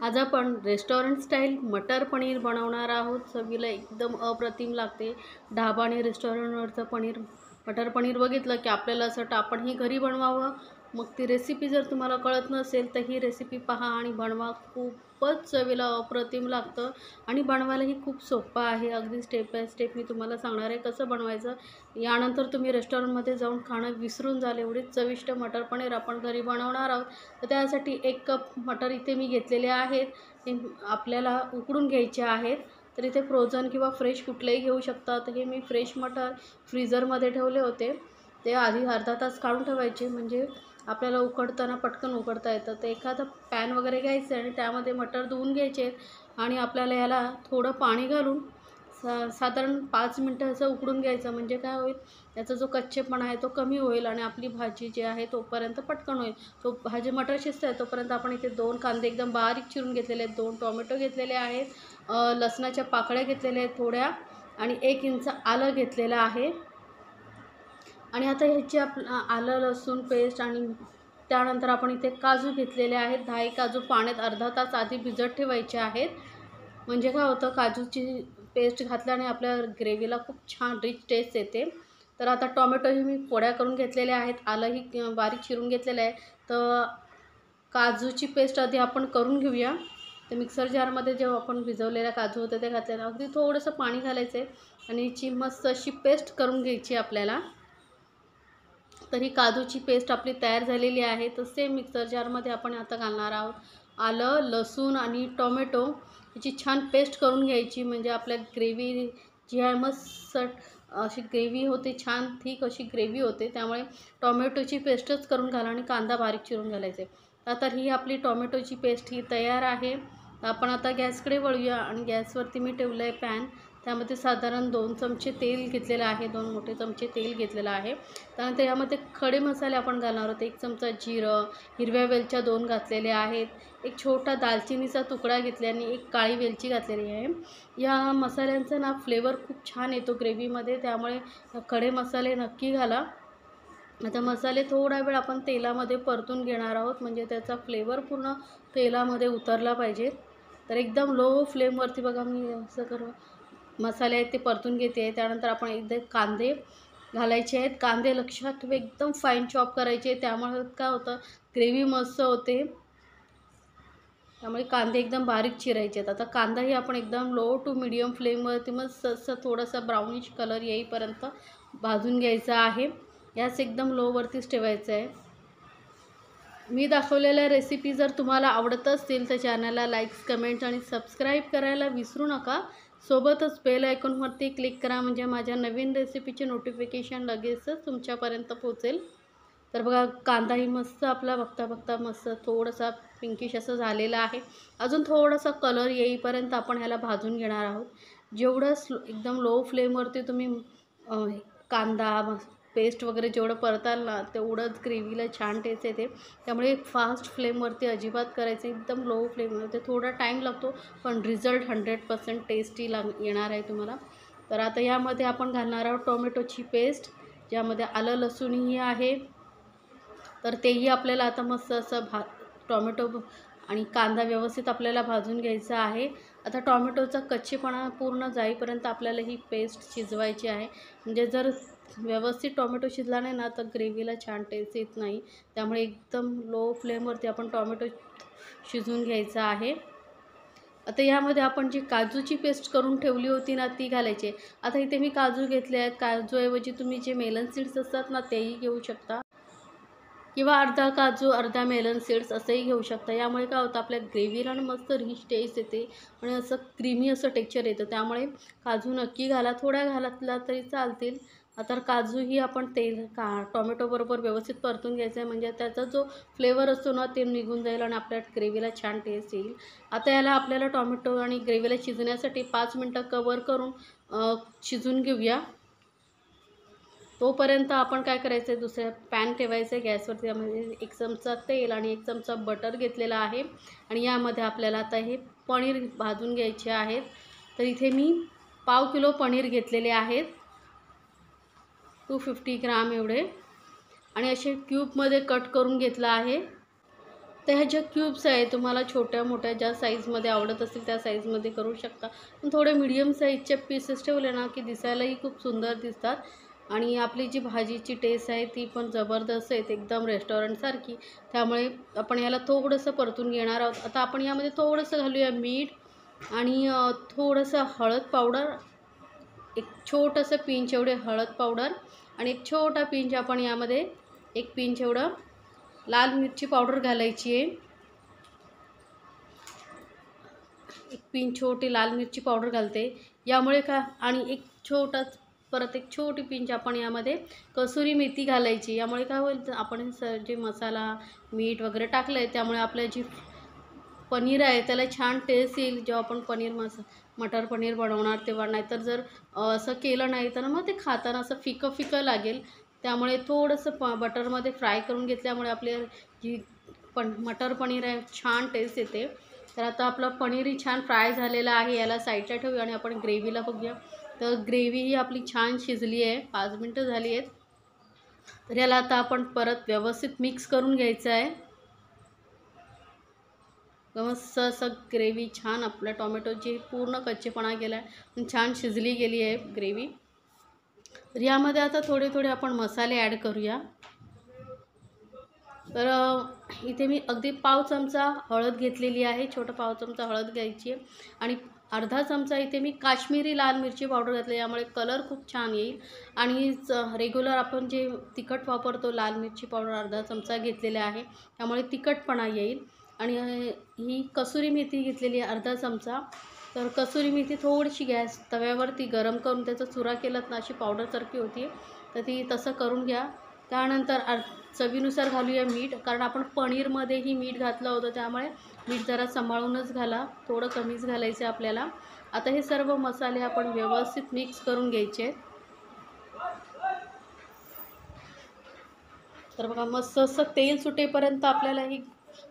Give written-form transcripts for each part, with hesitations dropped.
आज आपण restaurant style मटर पनीर बनवणार आहोत। चवीला एकदम अप्रतिम लागते। ढाबा आणि रेस्टॉरंटवरचं मटर पनीर बघितलं की आपल्याला असं वाटतं आपणही घरी बनवावं। मग ती रेसिपी जर तुम्हाला कळत नसेल तर ही रेसिपी पहा आणि बनवा। खूपच चवीला अप्रतिम लागतं आणि बनवायलाही खूप सोपं आहे। अगदी स्टेप बाय स्टेप मी तुम्हाला सांगणार आहे कसं बनवायचं। यानंतर तुम्ही रेस्टॉरंटमध्ये जाऊन खाणं विसरून जाल एवढी चविष्ट मटर पनीर आपण घरी बनवणार आहोत। तर त्यासाठी 1 कप मटर इथे मी घेतलेले आहेत। ते आपल्याला उकडून घ्यायचे आहेत। तर इथे फ्रोझन किंवा फ्रेश कुठलेही घेऊ शकता। तर हे मी फ्रेश मटर फ्रीझरमध्ये ठेवले होते। ते आधी अर्धा तास काढून ठेवायचे म्हणजे आपल्याला उकडताना पटकन उकडता येतं। तर एखादा पॅन वगैरे घ्यायचं आणि त्यामध्ये मटर धुवून घ्यायचे आणि आपल्याला याला थोडं पाणी घालून साधारण 5 मिनटं असं उकडून घ्यायचं। म्हणजे काय होईल, याचा जो कच्चेपणा आहे तो कमी होईल आणि आपली भाजी जी आहे तोपर्यंत पटकन होईल। तो भाजी मटर शिजत आहे तोपर्यंत आपण इथे 2 कांदे एकदम बारीक चिरून घेतलेले आहेत, 2 टोमॅटो घेतलेले आहेत, लसणाच्या पाकळ्या घेतलेल्या आहेत थोड्या आणि 1 इंच आलं घेतलेलं आहे। आणि आता ह्याची आलं लसूण पेस्ट आणि त्यानंतर आपण इथे काजू घेतलेले आहेत। 10 काजू पाण्यात अर्धा तास आधी भिजत ठेवायचे आहेत। म्हणजे काय होतं, काजूची पेस्ट घातल्याने आपल्या ग्रेव्हीला खूप छान रिच टेस्ट येते। तर आता टोमॅटोही मी फोड्या करून घेतलेले आहेत, आलंही बारीक चिरून घेतलेलं आहे। तर काजूची पेस्ट आधी आपण करून घेऊया। तर मिक्सर जारमध्ये जेव्हा आपण भिजवलेल्या काजू होते ते घातलेलं, अगदी थोडंसं पाणी घालायचं आहे आणि याची मस्त अशी पेस्ट करून घ्यायची आपल्याला। तर ही काजूची पेस्ट आपली तयार झालेली आहे। तर सेम मिक्सर जारमध्ये आपण आता घालणार आहोत आलं लसूण आणि टोमॅटो। याची छान पेस्ट करून घ्यायची म्हणजे आपल्या ग्रेव्ही जी आहे मस्त अशी ग्रेव्ही होते, छान थिक अशी ग्रेव्ही होते। त्यामुळे टोमॅटोची पेस्टच करून घाला आणि कांदा बारीक चिरून घालायचे। तर ही आपली टोमॅटोची पेस्ट ही तयार आहे। आपण आता गॅसकडे वळूया आणि गॅसवरती मी ठेवलं आहे पॅन। त्यामध्ये साधारण 2 चमचे तेल घेतलेलं आहे, 2 मोठे चमचे तेल घेतलेलं आहे। त्यानंतर यामध्ये खडे मसाले आपण घालणार आहोत। 1 चमचा जिरं, हिरव्या वेलच्या 2 घातलेल्या आहेत, एक छोटा दालचिनीचा तुकडा घेतला आणि 1 काळी वेलची घातलेली आहे। या मसाल्यांचा ना फ्लेवर खूप छान येतो ग्रेव्हीमध्ये, त्यामुळे खडे मसाले नक्की घाला। आता मसाले थोडा वेळ आपण तेलामध्ये परतून घेणार आहोत म्हणजे त्याचा फ्लेवर पूर्ण तेलामध्ये उतरला पाहिजे। तर एकदम लो फ्लेमवरती बघा मी असं करून मसाले आहेत ते परतून घेते। त्यानंतर आपण एकदा कांदे घालायचे आहेत। कांदे लक्षात ठेवा एकदम फाईन चॉप करायचे, त्यामुळे काय होतं ग्रेव्ही मस्त होते। त्यामुळे कांदे एकदम बारीक चिरायचे आहेत। आता कांदाही आपण एकदम लो टू मीडियम फ्लेमवरती मस्त असं थोडासा ब्राउनिश कलर येईपर्यंत भाजून घ्यायचा आहे। गॅस एकदम लोवरतीच ठेवायचा आहे। मी दाखवलेल्या रेसिपी जर तुम्हाला आवडत असतील तर चॅनलला लाईक्स कमेंट्स आणि सबस्क्राईब करायला विसरू नका। सोबतच बेल आयकॉनवरती क्लिक करा म्हणजे माझ्या नवीन रेसिपीचे नोटिफिकेशन लगेचच तुमच्यापर्यंत पोहोचेल। तर बघा कांदाही मस्त आपला बघता बघता मस्त थोडासा पिंकिश असं झालेला आहे। अजून थोडासा कलर येईपर्यंत आपण ह्याला भाजून घेणार आहोत। जेवढं एकदम लो फ्लेमवरती तुम्ही कांदा पेस्ट वगैरे जेवढं परताल ना तेवढंच ग्रेव्हीला छान टेस्ट येते। त्यामुळे फास्ट फ्लेमवरती अजिबात करायचं, एकदम लो फ्लेमवरती। थोडा टाईम लागतो पण रिझल्ट 100% टेस्टी येणार आहे तुम्हाला। तर आता यामध्ये आपण घालणार आहोत टोमॅटोची पेस्ट, ज्यामध्ये आलं लसूणही आहे। तर तेही आपल्याला आता मस्त असं टोमॅटो आणि कांदा व्यवस्थित आपल्याला भाजून घ्यायचा आहे। आता टोमॅटोचा कच्चेपणा पूर्ण जाईपर्यंत आपल्याला ही पेस्ट शिजवायची आहे। म्हणजे जर व्यवस्थित टोमॅटो शिजला नाही ना तर ग्रेव्हीला छान टेस्ट येत नाही। त्यामुळे एकदम लो फ्लेमवरती आपण टोमॅटो शिजवून घ्यायचा आहे। आता यामध्ये आपण जी काजूची पेस्ट करून ठेवली होती ना ती घालायची। आता इथे मी काजू घेतले आहेत। काजूऐवजी तुम्ही जे मेलन सीड्स असतात ना तेही घेऊ शकता किंवा अर्धा काजू अर्धा मेलन सीड्स असंही घेऊ शकता। यामुळे काय होतं आपल्या ग्रेव्हीला मस्त रिच टेस्ट येते आणि असं क्रीमी असं टेक्स्चर येतं। त्यामुळे काजू नक्की घाला, थोड्या घातला तरी चालतील। तर काजूही आपण टोमॅटोबरोबर व्यवस्थित परतून घ्यायचं आहे म्हणजे त्याचा जो फ्लेवर असतो ना ते निघून जाईल आणि आपल्या ग्रेव्हीला छान टेस्ट येईल। आता याला आपल्याला टोमॅटो आणि ग्रेव्हीला शिजण्यासाठी 5 मिनटं कवर करून शिजून घेऊया। तोपर्यंत आपण काय करायचं आहे, दुसऱ्या पॅन ठेवायचं आहे गॅसवरती। त्यामध्ये 1 चमचा तेल आणि 1 चमचा बटर घेतलेला आहे आणि यामध्ये आपल्याला आता हे पनीर भाजून घ्यायचे आहेत। तर इथे मी पाव किलो पनीर घेतलेले आहेत, 250 ग्राम एवढे, आणि असे क्यूबमध्ये कट करून घेतलं आहे। तर ह्या ज्या क्यूब्स आहे तुम्हाला छोट्या मोठ्या ज्या साईजमध्ये आवडत असतील त्या साईजमध्ये करू शकता, पण थोडे मीडियम साईजचे पीसेस ठेवले ना की दिसायलाही खूप सुंदर दिसतात आणि आपली जी भाजीची टेस्ट आहे ती पण जबरदस्त येते, एकदम रेस्टॉरंटसारखी. त्यामुळे आपण याला थोडंसं परतून घेणार आहोत. आता आपण यामध्ये थोडंसं घालूया मीठ आणि थोडंसं हळद पावडर, एक छोटंसं पिंच एवढे हळद पावडर आणि एक छोटा पिंच आपण यामध्ये एक पिंच एवढं लाल मिरची पावडर घालायची आहे. एक पिंच छोटी लाल मिरची पावडर घालते यामुळे का, आणि एक छोटाच परत एक छोटी पिंच आपण यामध्ये कसुरी मेथी घालायची. यामुळे काय होईल, तर आपण जे मसाला मीठ वगैरे टाकलं आहे त्यामुळे आपल्या जी पनीर आहे त्याला छान टेस्ट येईल जेव्हा आपण मटर पनीर बनवणार तेव्हा. नाहीतर जर असं केलं नाही तर मग ते खाताना असं फिकं फिकं लागेल. त्यामुळे थोडंसं बटरमध्ये फ्राय करून घेतल्यामुळे आपले जी मटर पनीर आहे छान टेस्ट येते. तर आता आपलं पनीरही छान फ्राय झालेलं आहे, याला साईडला ठेवूया आणि आपण ग्रेव्हीला बघूया. तर ग्रेव्ही ही आपली छान शिजली आहे, 5 मिनटं झाली आहेत. तर याला आता आपण परत व्यवस्थित मिक्स करून घ्यायचं आहे. मस्त असं ग्रेव्ही छान, आपल्या टोमॅटोची पूर्ण कच्चेपणा गेला आहे, छान शिजली गेली आहे ग्रेव्ही. तर यामध्ये आता थोडे थोडे आपण मसाले ॲड करूया. तर इथे मी अगदी पाव चमचा हळद घेतलेली आहे, छोटा पाव चमचा हळद घ्यायची आहे आणि अर्धा चमचा इथे मी काश्मीरी लाल मिरची पावडर घातली, यामुळे कलर खूप छान येईल. आणि रेग्युलर आपण जे तिखट वापरतो लाल मिरची पावडर अर्धा चमचा घेतलेला आहे, त्यामुळे तिखटपणा येईल. आणि ही कसुरी मेथी घेतलेली आहे अर्धा चमचा. तर कसुरी मेथी थोडीशी गॅस तव्यावरती गरम करून त्याचा चुरा केलात ना अशी पावडरसारखी होती, तर ती तसं करून घ्या. त्यानंतर चवीनुसार घालूया मीठ, कारण आपण पनीरमध्येही मीठ घातलं होतं त्यामुळे मीठ जरा सांभाळूनच घाला, थोडं कमीच घालायचं आहे आपल्याला. आता हे सर्व मसाले आपण व्यवस्थित मिक्स करून घ्यायचे. तर बघा मस्त असं तेल सुटेपर्यंत आपल्याला ही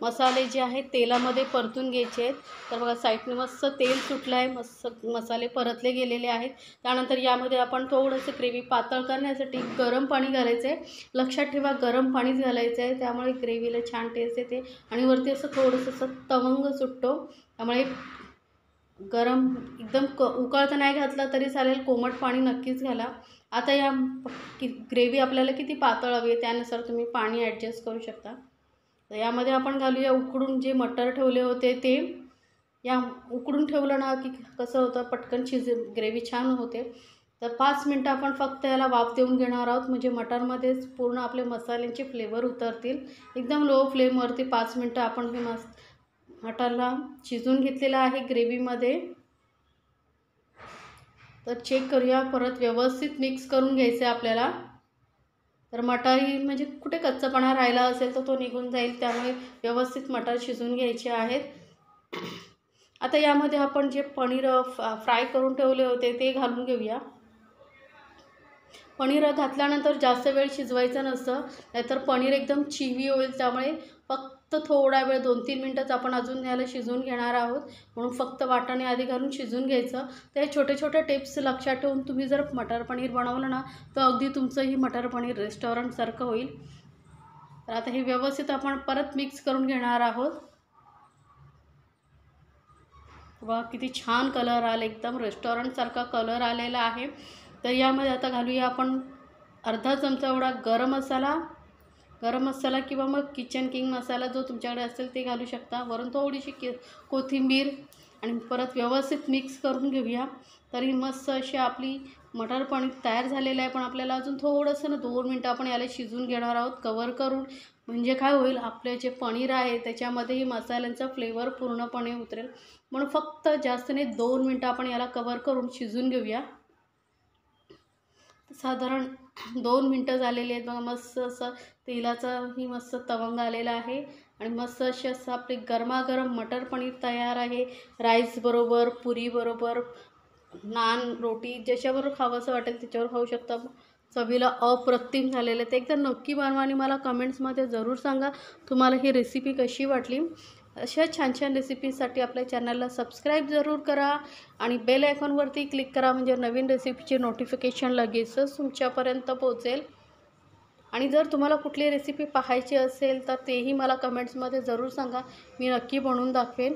मसाले जे आहेत तेलामध्ये परतून घ्यायचे आहेत. तर बघा साईडने मस्त तेल सुटलं आहे, मस्त मसाले परतले गेलेले आहेत. त्यानंतर यामध्ये आपण थोडंसं ग्रेव्ही पातळ करण्यासाठी गरम पाणी घालायचं आहे. लक्षात ठेवा गरम पाणीच घालायचं आहे, त्यामुळे ग्रेव्हीला छान टेस्ट येते आणि वरती असं थोडंसं असं तवंग सुटतो. त्यामुळे गरम एकदम उकळता नाही घातला तरी चालेल, कोमट पाणी नक्कीच घाला. आता या ग्रेव्ही आपल्याला किती पातळ हवी आहे त्यानुसार तुम्ही पाणी ॲडजस्ट करू शकता. तर यामध्ये आपण घालूया उकडून जे मटर ठेवले होते ते. या उकडून ठेवलं ना की कसं होतं, पटकन ग्रेव्ही छान होते. तर 5 मिनटं आपण फक्त याला वाफ देऊन घेणार आहोत, म्हणजे मटरमध्येच पूर्ण आपले मसाल्यांचे फ्लेवर उतरतील. एकदम लो फ्लेमवरती 5 मिनटं आपण हे मटरला शिजवून घेतलेलं आहे ग्रेव्हीमध्ये. तर चेक करूया, परत व्यवस्थित मिक्स करून घ्यायचं आहे आपल्याला. तर मटारही म्हणजे कुठे कच्चापणा राहिला असेल तर तो निघून जाईल, त्यामुळे व्यवस्थित मटार शिजवून घ्यायचे आहेत. आता यामध्ये आपण जे पनीर फ्राय करून ठेवले होते ते घालून घेऊया. पनीर घातल्यानंतर जास्त वेळ शिजवायचं नसतं, नाहीतर पनीर एकदम चिवी होईल. त्यामुळे फक्त थोडा वेळ 2-3 मिनटंच आपण अजून याला शिजवून घेणार आहोत, म्हणून फक्त वाटाणे आधी घालून शिजवून घ्यायचं. तर हे छोटे छोटे टिप्स लक्षात ठेवून तुम्ही जर मटर पनीर बनवलं ना तर अगदी तुमचंही मटर पनीर रेस्टॉरंटसारखं होईल. तर आता हे व्यवस्थित आपण परत मिक्स करून घेणार आहोत. वा किती छान कलर आला, एकदम रेस्टॉरंटसारखा कलर आलेला आहे. तर यामध्ये आता घालूया आपण अर्धा चमचा एवढा गरम मसाला किंवा मग किचन किंग मसाला जो तुमच्याकडे असेल ते घालू शकता. वरून थोडीशी कोथिंबीर आणि परत व्यवस्थित मिक्स करून घेऊया. तरी मस्त अशी आपली मटर पनीर तयार झालेलं आहे, पण आपल्याला अजून थोडंसं ना 2 मिनटं आपण याला शिजवून घेणार आहोत कवर करून. म्हणजे काय होईल, आपले जे पनीर आहे त्याच्यामध्येही मसाल्यांचा फ्लेवर पूर्णपणे उतरेल. म्हणून फक्त जास्त नाही 2 मिनटं आपण याला कवर करून शिजवून घेऊया. साधारण 2 मिनटं झालेली आहेत बघा. मस्त असं तेलाचाही मस्त तवंग आलेला आहे आणि मस्त अशी असं आपले गरमागरम मटर पनीर तयार आहे. राईसबरोबर, पुरीबरोबर, नान, रोटी ज्याच्याबरोबर खावंसं वाटेल त्याच्यावर खाऊ शकता. चवीला अप्रतिम झालेलं आहे. ते एकदा नक्की बनवा आणि मला कमेंट्समध्ये जरूर सांगा तुम्हाला ही रेसिपी कशी वाटली. अशा छान छान रेसिपीसाठी आपल्या चॅनलला सबस्क्राईब जरूर करा आणि बेल आयकॉनवरती क्लिक करा, म्हणजे नवीन रेसिपीचे नोटिफिकेशन लगेचच तुमच्यापर्यंत पोहोचेल. आणि जर तुम्हाला कुठली रेसिपी पाहायची असेल तर तेही मला कमेंट्समध्ये जरूर सांगा, मी नक्की बनवून दाखवेन.